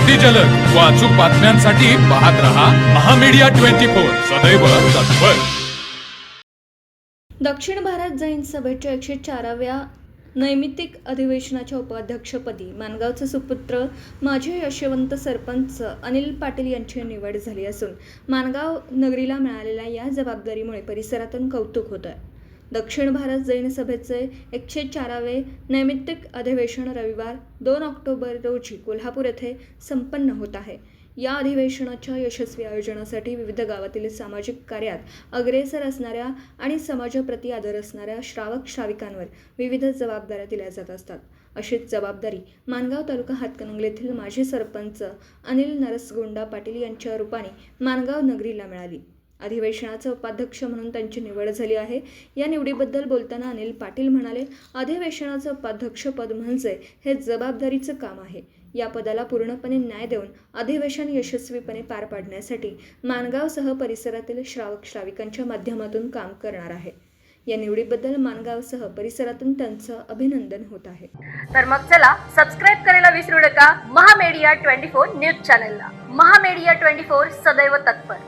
अगदी जलद व अचूक बातम्यांसाठी पाहत रहा महामीडिया 24 सदैव तत्पर। दक्षिण भारत जैन सभेच्या 104व्या नैमित्तिक अधिवेशनाच्या उपाध्यक्षपदी माणगावचे सुपुत्र माजी यशवंत सरपंच अनिल पाटील यांची निवड झाली असून माणगाव नगरीला मिळालेल्या या जबाबदारीमुळे परिसरातून कौतुक होत आहे। दक्षिण भारत जैन सभेचे 104वे नैमित्तिक अधिवेशन रविवार 2 ऑक्टोबर रोजी कोल्हापूर येथे संपन्न होत आहे। या अधिवेशनाच्या यशस्वी आयोजनासाठी विविध गावातील सामाजिक कार्यात अग्रेसर असणाऱ्या आणि समाजाप्रती आदर असणाऱ्या श्रावक श्राविकांवर विविध जबाबदाऱ्या दिल्या जात असतात। अशीच जबाबदारी माणगाव तालुका हातकणंगलेतील माजी सरपंच अनिल नरसगोंडा पाटील यांच्या रूपाने माणगाव नगरीला मिळाली। अधिवेशनाचे उपाध्यक्ष म्हणून त्यांची निवड झाली आहे। या निवडीबद्दल बोलताना अनिल पाटील म्हणाले, अधिवेशनाचे उपाध्यक्षपद म्हणजे हे जबाबदारीचं काम आहे। या पदाला पूर्णपणे न्याय देऊन अधिवेशन यशस्वीपणे पार पाडण्यासाठी माणगावसह परिसरातील श्रावक श्राविकांच्या माध्यमातून काम करणार आहे। या निवडीबद्दल माणगावसह परिसरातून त्यांचं अभिनंदन होत आहे। तर मग चला सबस्क्राईब करायला विसरू नका महामीडिया 24 न्यूज चॅनलला। महामीडिया 24 सदैव तत्पर।